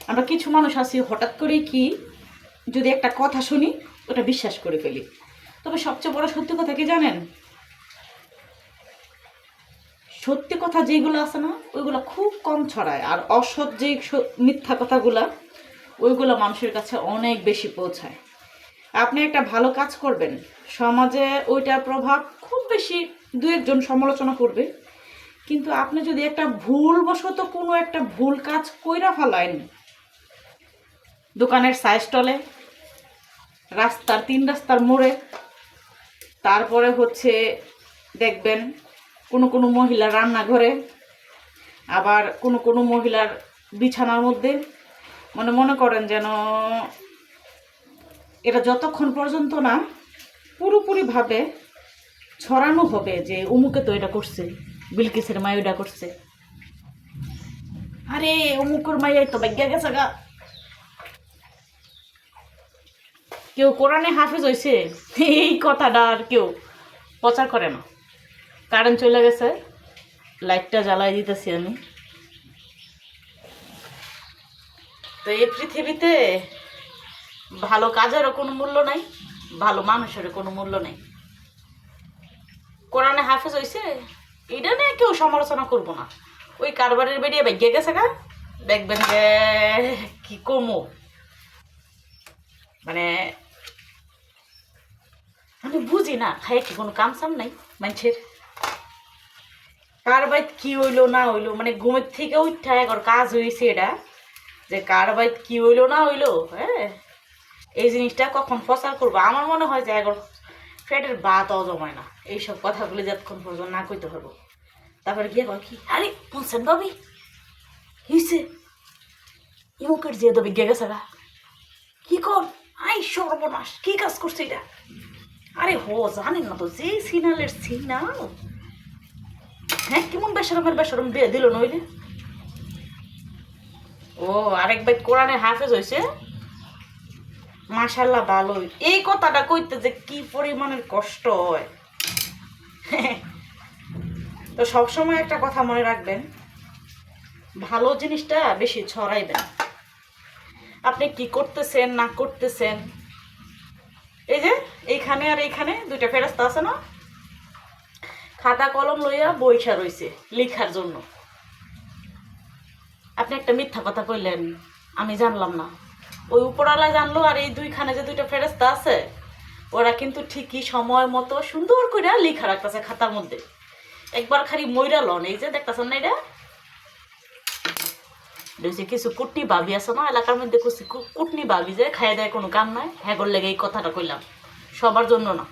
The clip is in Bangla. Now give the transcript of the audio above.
আমরা কিছু মানুষ আছি হঠাৎ করে কি যদি একটা কথা শুনি ওটা বিশ্বাস করে ফেলি। তবে সবচেয়ে বড় সত্যি কথা কি জানেন? সত্যি কথা যেগুলো আছে না ওইগুলো খুব কম ছড়ায়, আর অসৎ যে মিথ্যা কথাগুলা ওইগুলো মানুষের কাছে অনেক বেশি পৌঁছায়। আপনি একটা ভালো কাজ করবেন, সমাজে ওইটার প্রভাব খুব বেশি দু একজন সমালোচনা করবে, কিন্তু আপনি যদি একটা ভুলবশত কোনো একটা ভুল কাজ কইরা ফেলেন, দোকানের সাইড স্টলে, রাস্তার 3 রাস্তার মোড়ে, তারপরে হচ্ছে দেখবেন কোনো কোনো মহিলা রান্নাঘরে, আবার কোনো কোনো মহিলার বিছানার মধ্যে, মনে করেন যেন এটা যতক্ষণ পর্যন্ত না পুরোপুরিভাবে ছড়ানো হবে যে অমুকে তো এটা করছে, বিলকিসের মাই ওটা করছে, আরে অমুকের মাইয়াই তো ভাগ্যা গেছে গা, কেউ কোরআনে হাফেজ হয়েছে, এই কথাটা আর কেউ প্রচার করে না। কারেন্ট চলে গেছে, লাইটটা জ্বালাই দিতেছি আমি। তো এই পৃথিবীতে ভালো কাজেরও কোনো মূল্য নাই, ভালো মানুষেরও কোনো মূল্য নেই। কোরআনে হাফেজ হয়েছে এটা নিয়ে কেউ সমালোচনা করবো না। ওই কারবারের বেরিয়ে বেগে গেছে গা, দেখবেন যে কি কমো, মানে আমি বুঝি না খাই কি কোনো কাম সাম নাই মানুষের। কার বাইত কি হইলো না হইলো, মানে ঘুমের থেকে উঠা একবার কাজ হয়েছে এটা যে কার বাইত কি হইলো না হইলো, হ্যাঁ এই জিনিসটা কখন প্রচার করবো। আমার মনে হয় যে একবার পেটের ভাতও জমায় না এইসব কথাগুলি যতক্ষণ পর্যন্ত না কইতে হবো। তারপরে গিয়ে কয় কি, আরে শুনছেন ভাবি হিসে ইমুকের যে তো বিজ্ঞা গেছে গা, কি কর আই সর্বনাশ, কি কাজ করছে এটা? আরে হো জানেন না তো যে সিনালের সিনাল, হ্যাঁ কেমন বেসরম বিয়ে দিল নইলে। ও আরেক ভাই কোরআনে হাফেজ হয়েছে, মাশাল্লাহ ভালোই। এই কথাটা কইতে যে কি পরিমাণের কষ্ট হয়। তো সবসময় একটা কথা মনে রাখবেন, ভালো জিনিসটা বেশি ছড়াইবেন। আপনি কি করতেছেন না করতেছেন, এই যে এইখানে আর এইখানে 2টা ফেরেশতা আছে না, খাতা কলম লইয়া বইসা রইছে লেখার জন্য। আপনি একটা মিথ্যা কথা কইলেন, আমি জানলাম না, ওই উপরওয়ালা জানলো, আর এই 2খানে যে 2টা ফেরেশতা আছে ওরা কিন্তু ঠিকই সময় মতো সুন্দর করে লেখা রাখতেছে খাতার মধ্যে। একবার খালি মইরা লন, এই যে দেখতেছেন না এটা কিছু কুটনি ভাবি আছে না এলাকার মধ্যে, কুটনি ভাবি যে খাই দেয় কোনো কাম নাই, হ্যাঁ লেগে এই কথাটা কইলাম, সবার জন্য না।